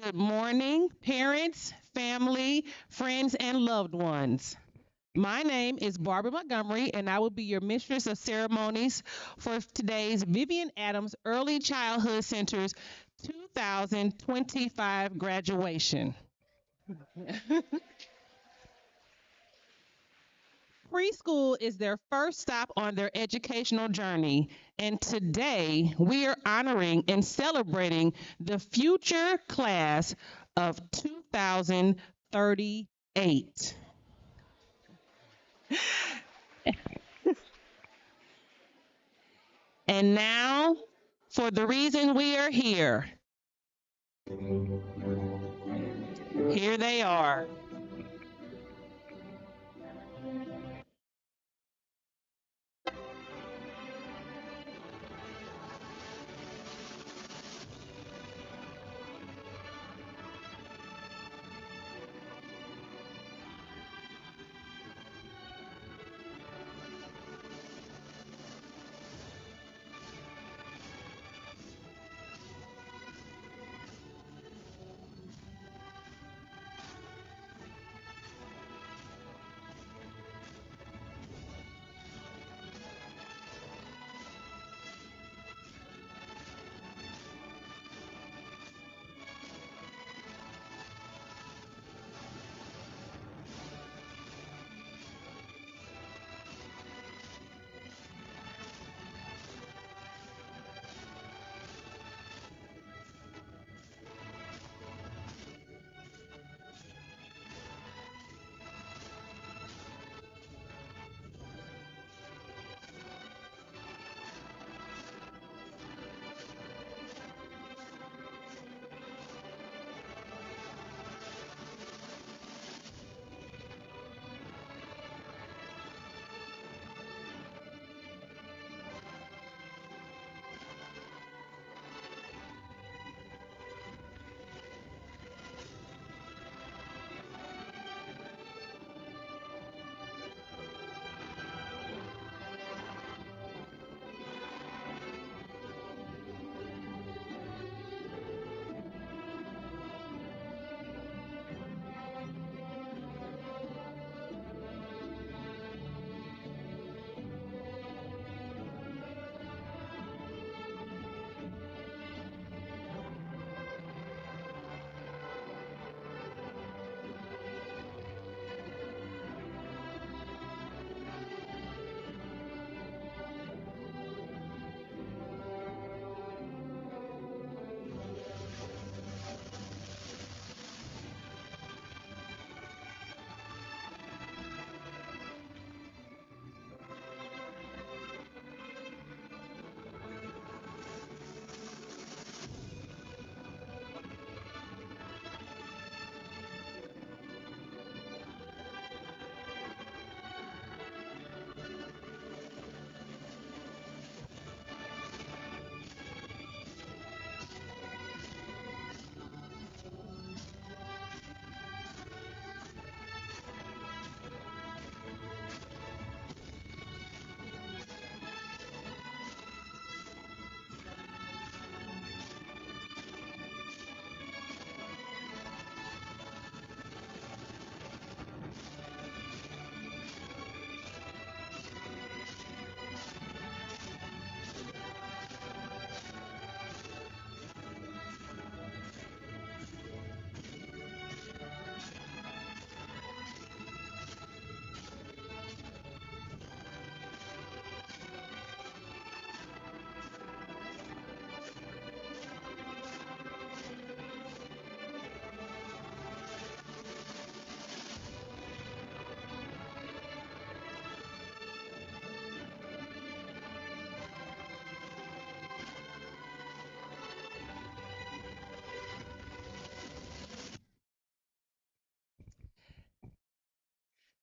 Good morning, parents, family, friends, and loved ones. My name is Barbara Montgomery, and I will be your mistress of ceremonies for today's Vivian Adams Early Childhood Center's 2025 graduation. Preschool is their first stop on their educational journey, and today we are honoring and celebrating the future class of 2038. And now, for the reason we are here, here they are.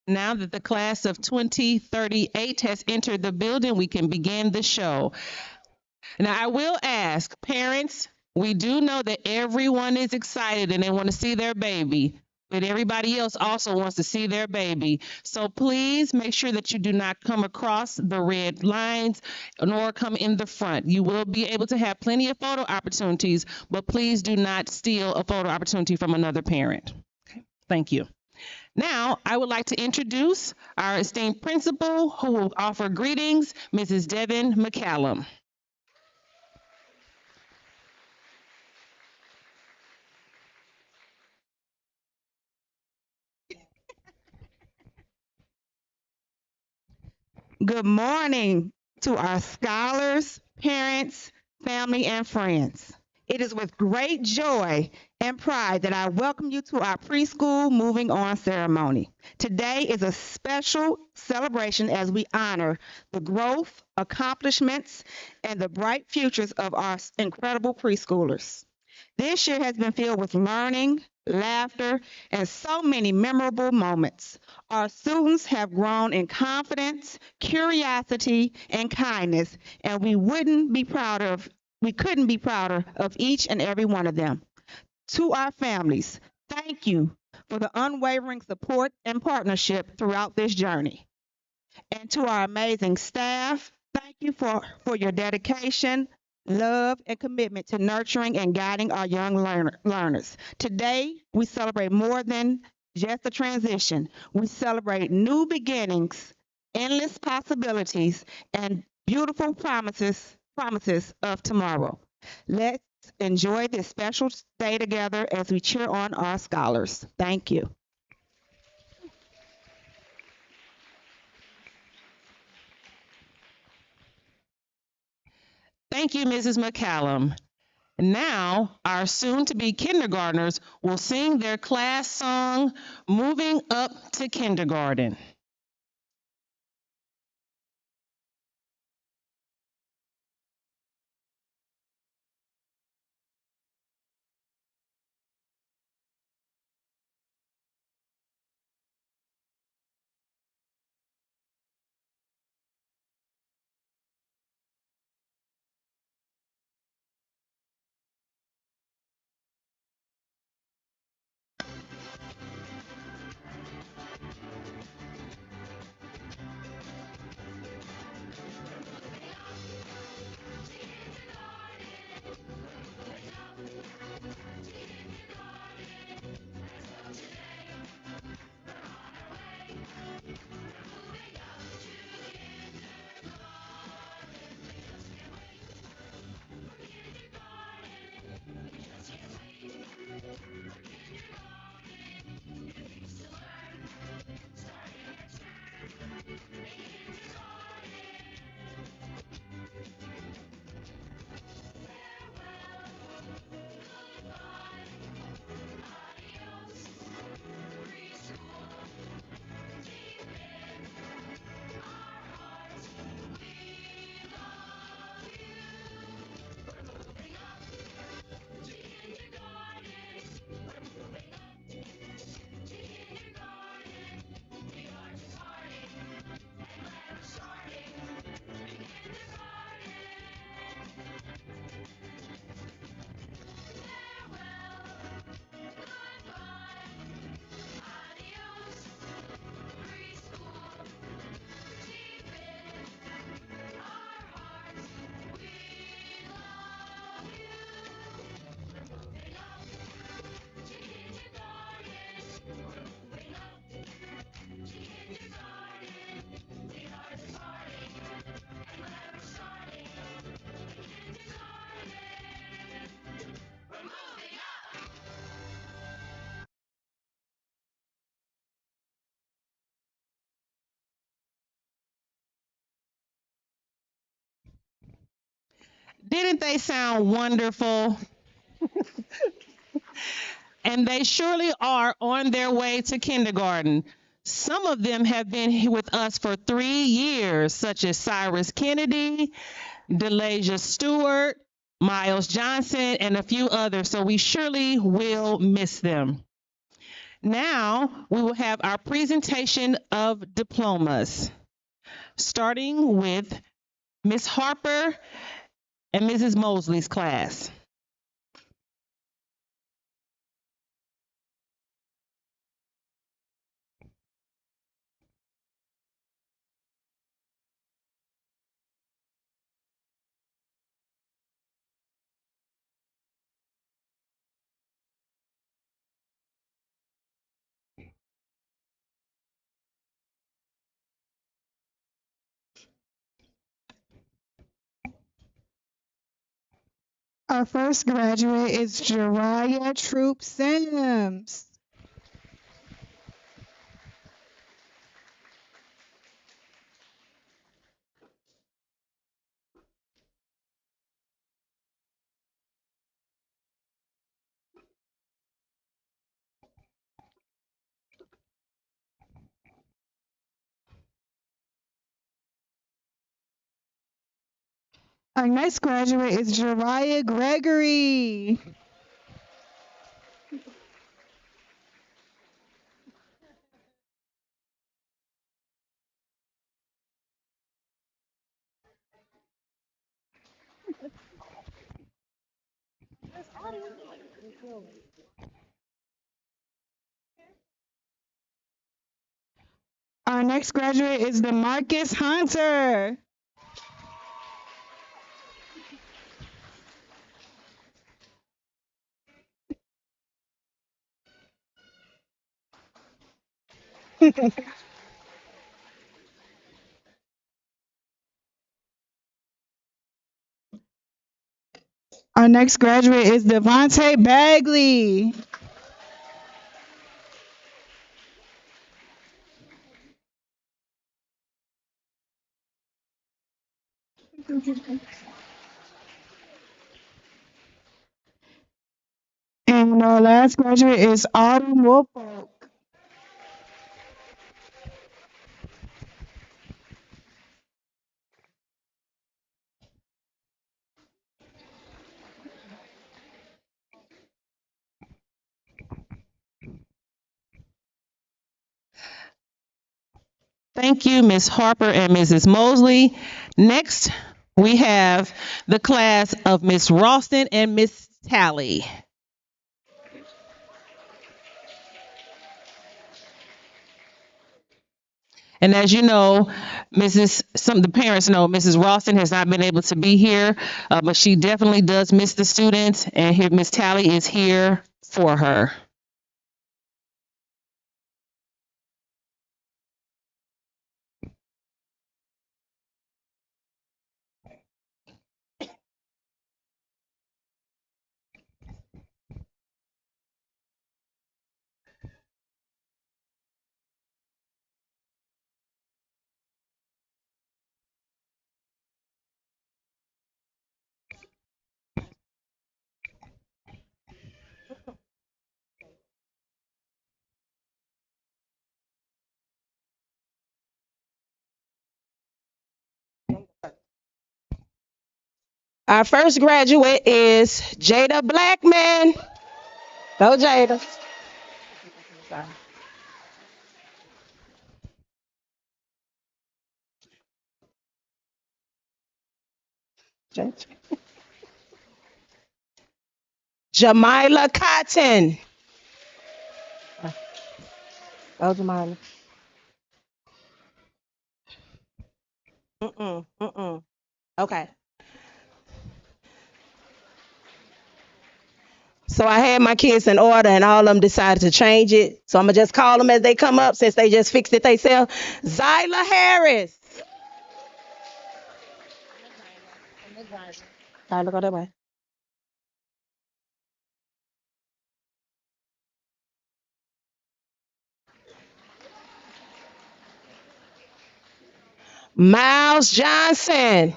Now that the class of 2038 has entered the building, we can begin the show. Now, I will ask parents, we do know that everyone is excited and they want to see their baby. but everybody else also wants to see their baby. So please make sure that you do not come across the red lines nor come in the front. You will be able to have plenty of photo opportunities, but please do not steal a photo opportunity from another parent. Thank you. Now, I would like to introduce our esteemed principal who will offer greetings, Mrs. Devin McCallum. Good morning to our scholars, parents, family, and friends. It is with great joy and pride that I welcome you to our preschool moving on ceremony. Today is a special celebration as we honor the growth, accomplishments, and the bright futures of our incredible preschoolers. This year has been filled with learning, laughter, and so many memorable moments. Our students have grown in confidence, curiosity, and kindness, and we couldn't be prouder of each and every one of them. To our families, thank you for the unwavering support and partnership throughout this journey. And to our amazing staff, thank you for your dedication, love, and commitment to nurturing and guiding our young learners. Today, we celebrate more than just a transition. We celebrate new beginnings, endless possibilities, and beautiful promises of tomorrow. Let's enjoy this special day together as we cheer on our scholars. Thank you. Thank you, Mrs. McCallum. Now, our soon to be kindergartners will sing their class song, Moving Up to Kindergarten. Didn't they sound wonderful? And they surely are on their way to kindergarten. Some of them have been here with us for 3 years, such as Cyrus Kennedy, Delasia Stewart, Miles Johnson, and a few others. So we surely will miss them. Now we will have our presentation of diplomas, starting with Miss Harper and Mrs. Mosley's class. Our first graduate is Jariah Troop Sims. Our next graduate is Jariah Gregory. Our next graduate is DeMarcus Hunter. Our next graduate is Devontae Bagley. And our last graduate is Autumn Woolfolk. Thank you, Ms. Harper and Mrs. Mosley. Next, we have the class of Miss Ralston and Miss Talley. And as you know, the parents know Mrs. Ralston has not been able to be here, but she definitely does miss the students, and here Miss Talley is here for her. Our first graduate is Jada Blackman. Go, Jada. Jamila Cotton. Go, Jamila. Mm-mm. Okay. So I had my kids in order, and all of them decided to change it. So I'm gonna just call them as they come up, since they just fixed it themselves. Zyla Harris. Zyla, go that way. Miles Johnson.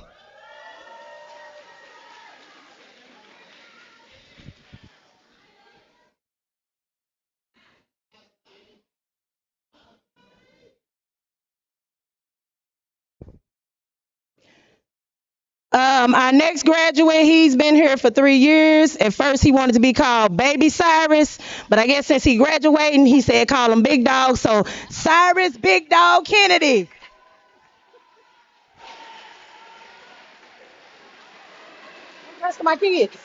Our next graduate, he's been here for 3 years. At first, he wanted to be called Baby Cyrus, but I guess since he graduating, he said call him Big Dog. So Cyrus Big Dog Kennedy. Rest of my kids.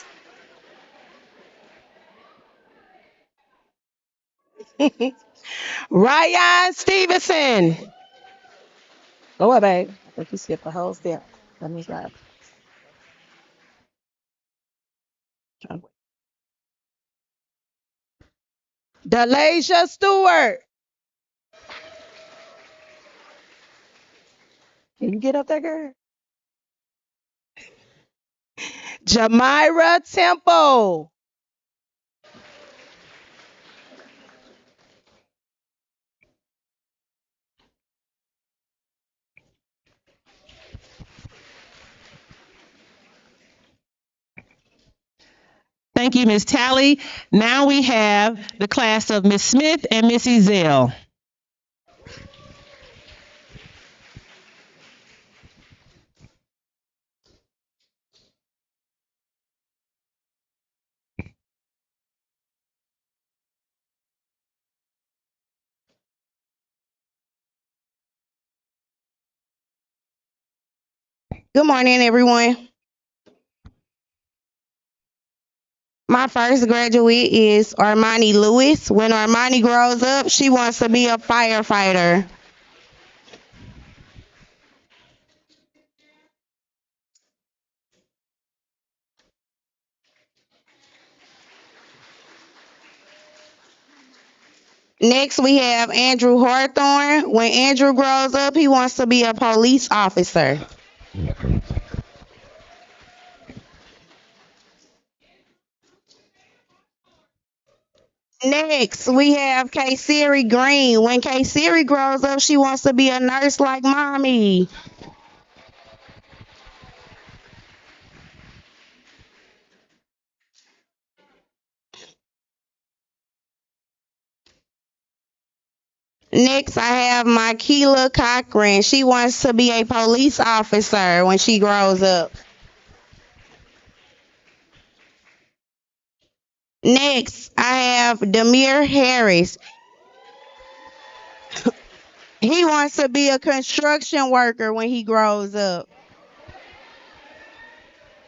Ryan Stevenson. Go ahead, babe. I think you skipped a whole step. Let me try. Delasia Stewart. Can you get up there, girl? Jamira Temple. Thank you, Miss Tally. Now we have the class of Miss Smith and Miss Ezell. Good morning, everyone. My first graduate is Armani Lewis. When Armani grows up, she wants to be a firefighter. Next, we have Andrew Hawthorne. When Andrew grows up, he wants to be a police officer. Next, we have Kaysiri Green. When Kaysiri grows up, she wants to be a nurse like mommy. Next, I have Makila Cochran. She wants to be a police officer when she grows up. Next, I have Demir Harris. He wants to be a construction worker when he grows up.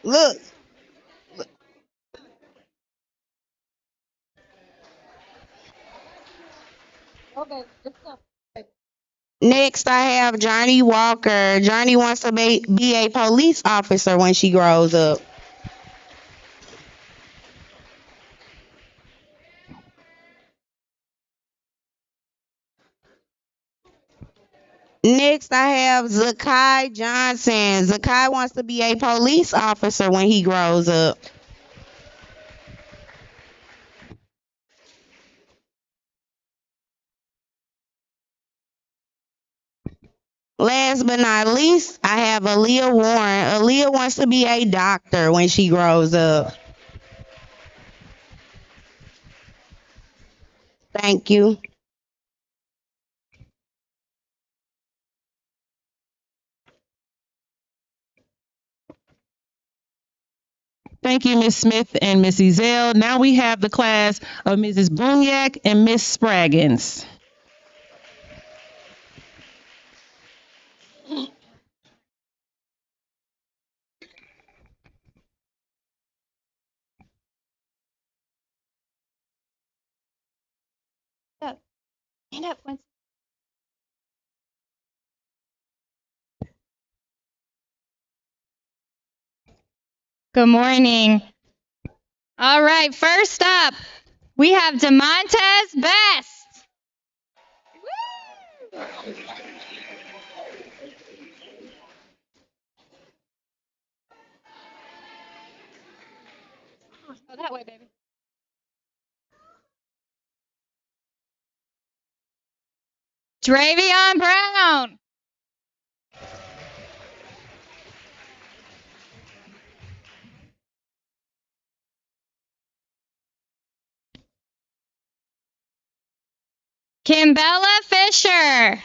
Look. Next, I have Johnny Walker. Johnny wants to be a police officer when she grows up. Next, I have Zakai Johnson. Zakai wants to be a police officer when he grows up. Last but not least, I have Aaliyah Warren. Aaliyah wants to be a doctor when she grows up. Thank you. Thank you, Miss Smith and Miss Ezell. Now we have the class of Mrs. Bruniak and Miss Spraggins. Stand up, Quincy. Good morning. All right, first up, we have DeMontez Best. Oh, that way, baby. Dravion Brown. Kimbella Fisher.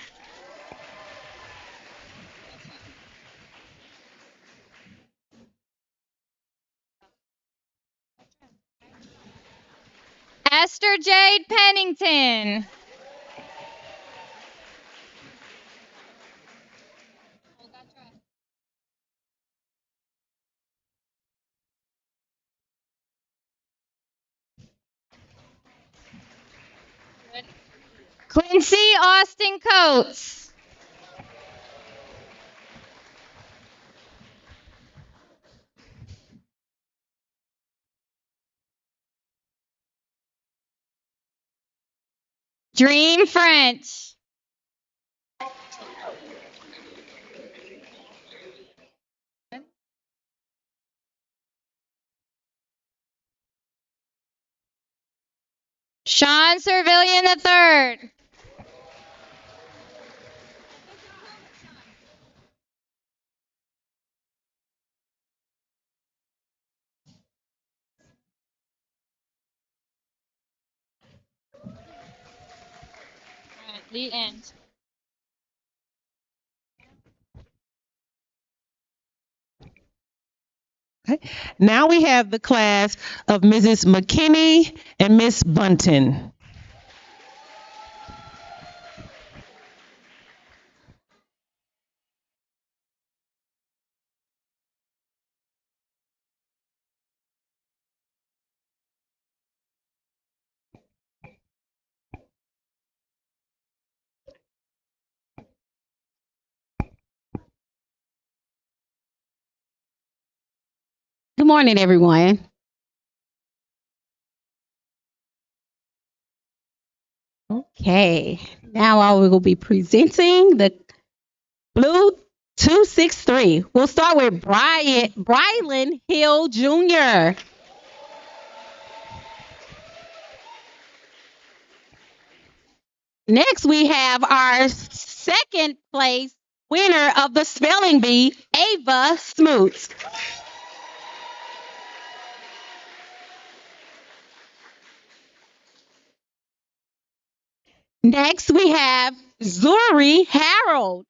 Esther Jade Pennington. Quincy Austin Coates. Dream French. Sean Servillian III. The end. Okay. Now we have the class of Mrs. McKinney and Miss Bunton. Good morning, everyone. Okay, now I will be presenting the Blue 263. We'll start with Brylan Hill Jr. Next, we have our second place winner of the spelling bee, Ava Smoots. Next, we have Zuri Harold.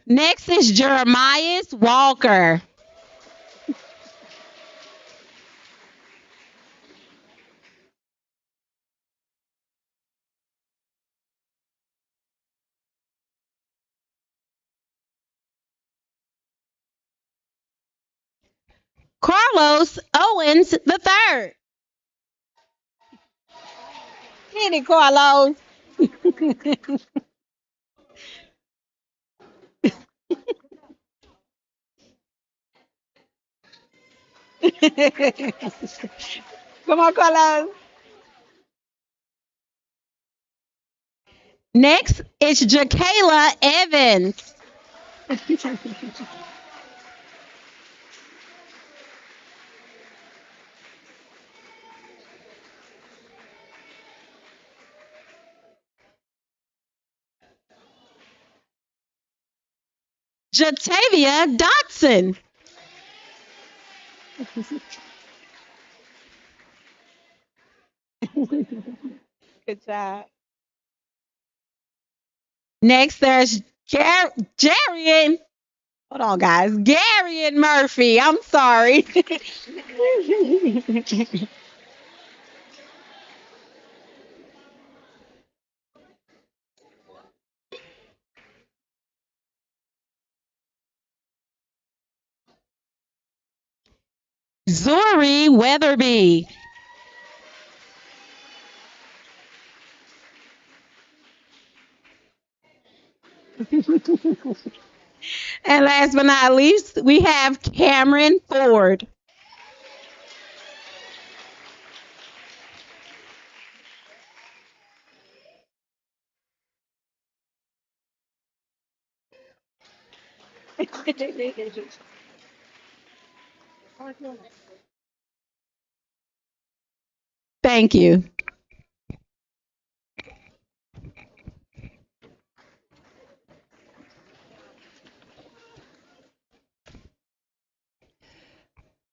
Next is Jeremias Walker. Carlos Owens III. Get it, Carlos. Come on, Carlos. Next is Jakayla Evans. Jatavia Dotson. Good job. Next, there's Jarian. Hold on, guys. Garian Murphy. I'm sorry. Zuri Weatherby. And last but not least, we have Cameron Ford. Thank you.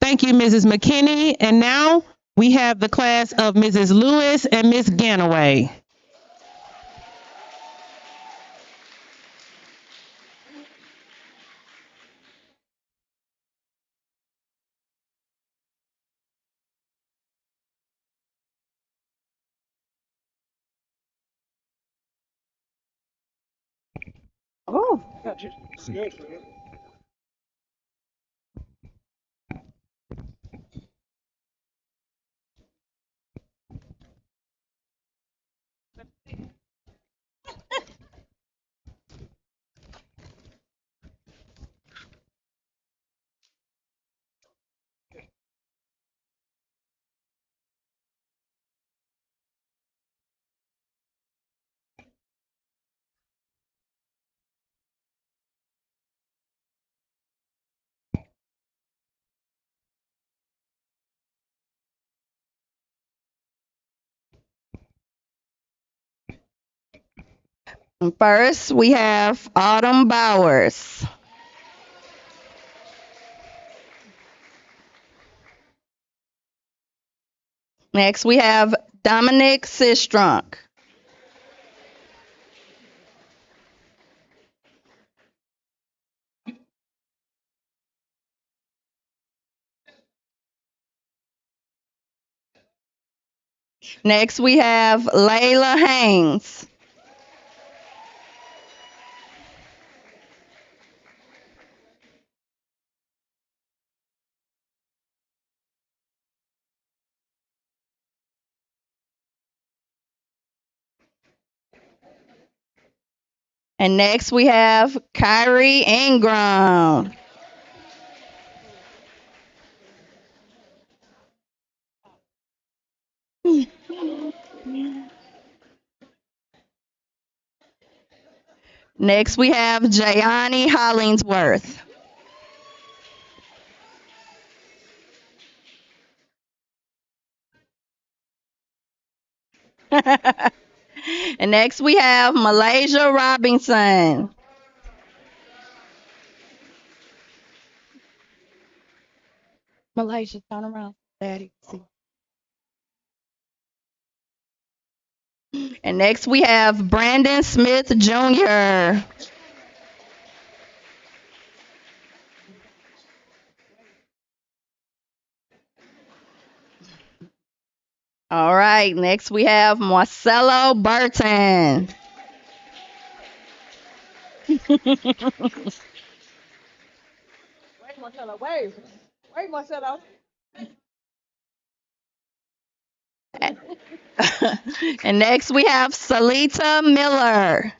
Thank you, Mrs. McKinney. And now we have the class of Mrs. Lewis and Miss Ganaway. Oh, First, we have Autumn Bowers. Next, we have Dominic Sistrunk. Next, we have Layla Haynes. And next, we have Kyrie Ingram. Next, we have Jayani Hollingsworth. And next, we have Malaysia Robinson. Malaysia, turn around. Daddy, see. And next, we have Brandon Smith Jr. All right, next we have Marcelo Burton. Wait, Marcelo, wait. Wait, Marcelo. And next we have Salita Miller.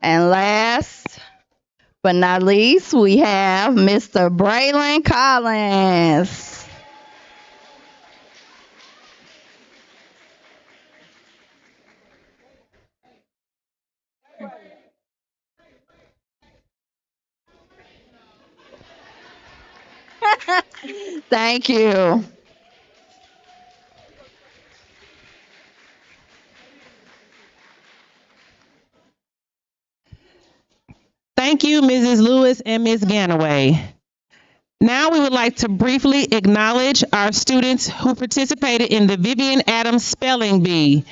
And last but not least, we have Mr. Braylon Collins. Thank you. Thank you, Mrs. Lewis and Ms. Ganaway. Now we would like to briefly acknowledge our students who participated in the Vivian Adams Spelling Bee.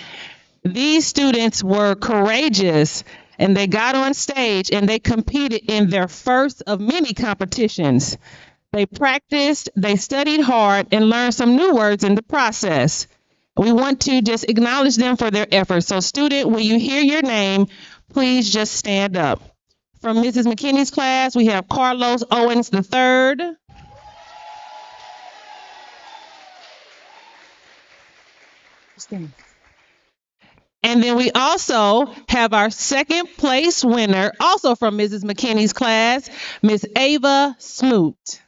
These students were courageous and they got on stage and they competed in their first of many competitions. They practiced, they studied hard, and learned some new words in the process. We want to just acknowledge them for their efforts. So, student, when you hear your name, please just stand up. From Mrs. McKinney's class, we have Carlos Owens III. And then we also have our second place winner, also from Mrs. McKinney's class, Miss Ava Smoot.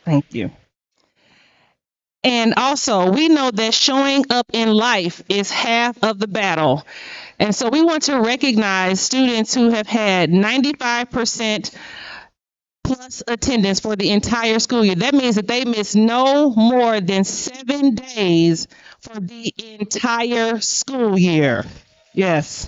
Thank you. And also, we know that showing up in life is half of the battle. And so we want to recognize students who have had 95% plus attendance for the entire school year. That means that they missed no more than 7 days for the entire school year. Yes.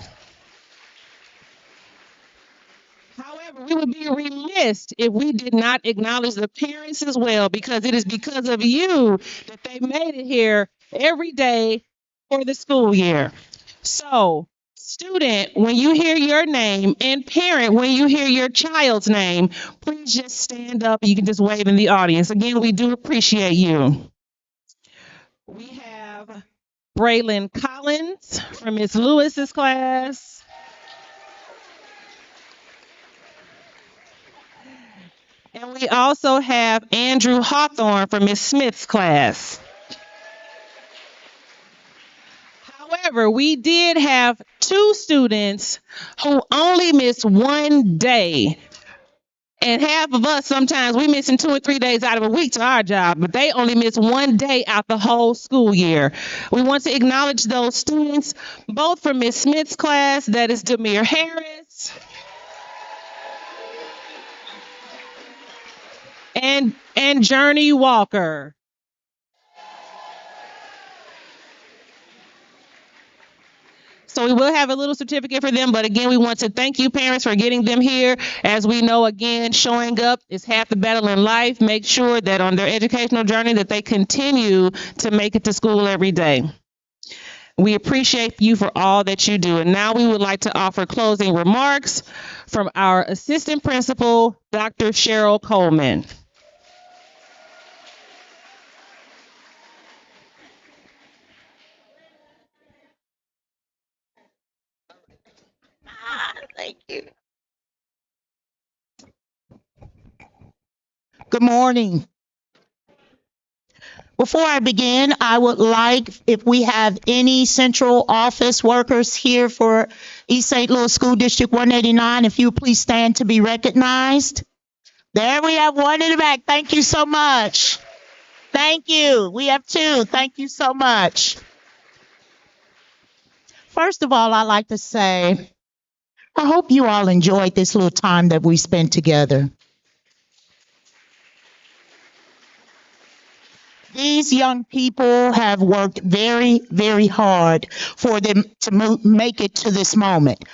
However, we would be remiss if we did not acknowledge the parents as well, because it is because of you that they made it here every day for the school year. So, student, when you hear your name, and parent, when you hear your child's name, please just stand up. You can just wave in the audience. Again, we do appreciate you. We have Braylon Collins from Miss Lewis's class. And we also have Andrew Hawthorne from Miss Smith's class. However, we did have 2 students who only missed 1 day. And half of us sometimes we missing 2 or 3 days out of a week to our job, but they only miss one day out the whole school year. We want to acknowledge those students, both from Miss Smith's class, that is Demir Harris, and Journey Walker. So we will have a little certificate for them, but again, we want to thank you, parents, for getting them here. As we know, again, showing up is half the battle in life. Make sure that on their educational journey that they continue to make it to school every day. We appreciate you for all that you do. And now we would like to offer closing remarks from our assistant principal, Dr. Cheryl Coleman. Thank you. Good morning. Before I begin, I would like if we have any central office workers here for East St. Louis School District 189, if you would please stand to be recognized. There we have one in the back. Thank you so much. Thank you. We have two. Thank you so much. First of all, I'd like to say, I hope you all enjoyed this little time that we spent together. These young people have worked very, very hard for them to make it to this moment.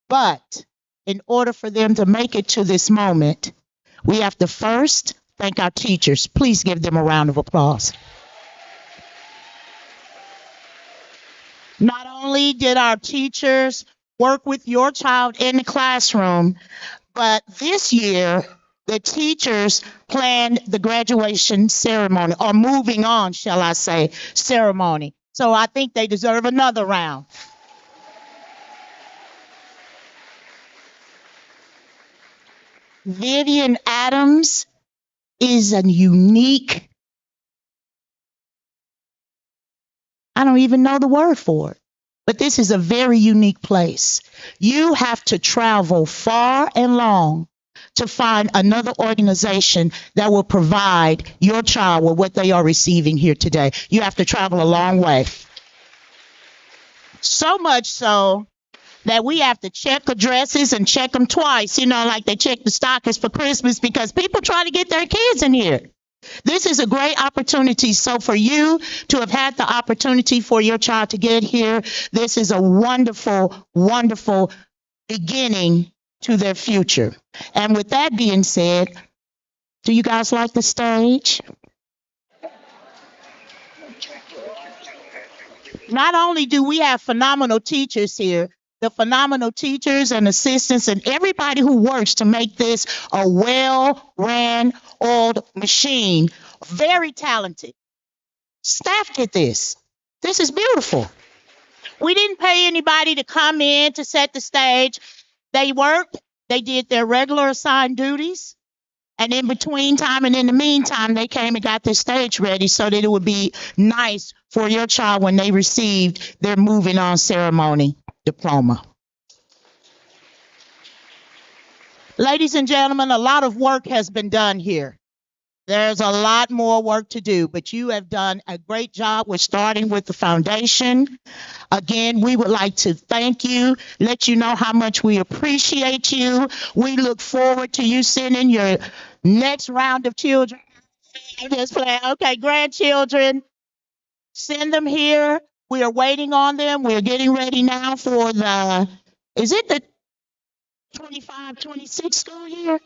But in order for them to make it to this moment, we have to first thank our teachers. Please give them a round of applause. Not only did our teachers work with your child in the classroom, but this year, the teachers planned the graduation ceremony, or moving on, shall I say, ceremony. So I think they deserve another round. Vivian Adams is a unique, I don't even know the word for it, but this is a very unique place. You have to travel far and long to find another organization that will provide your child with what they are receiving here today. You have to travel a long way. So much so that we have to check addresses and check them twice, like they check the stockings for Christmas because people try to get their kids in here. This is a great opportunity. So for you to have had the opportunity for your child to get here, this is a wonderful, wonderful beginning to their future. And with that being said, do you guys like the stage? Not only do we have phenomenal teachers here, the phenomenal teachers and assistants and everybody who works to make this a well-ran, oiled machine, very talented. Staff did this. This is beautiful. We didn't pay anybody to come in to set the stage. They worked, they did their regular assigned duties, and in between time and in the meantime, they came and got their stage ready so that it would be nice for your child when they received their moving on ceremony diploma. Ladies and gentlemen, a lot of work has been done here. There's a lot more work to do, but you have done a great job with starting with the foundation. Again, we would like to thank you, let you know how much we appreciate you. We look forward to you sending your next round of children. I'm just playing. Okay, grandchildren, send them here. We are waiting on them. We're getting ready now for is it the 25-26 school year?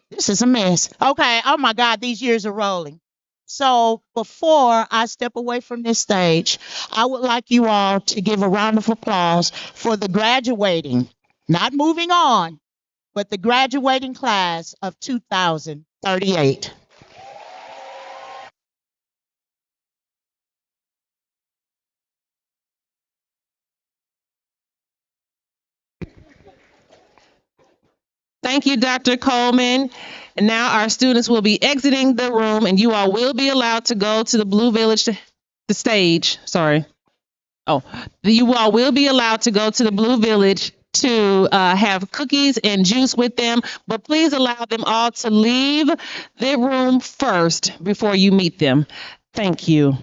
This is a mess. Okay. Oh my God, these years are rolling. So before I step away from this stage, I would like you all to give a round of applause for the graduating, not moving on, but the graduating class of 2038. Thank you, Dr. Coleman. And now our students will be exiting the room, and you all will be allowed to go to the Blue Village, the stage. Sorry. Oh, you all will be allowed to go to the Blue Village to have cookies and juice with them, but please allow them all to leave the room first before you meet them. Thank you.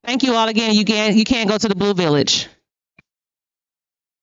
Thank you all again. You can't go to the Blue Village.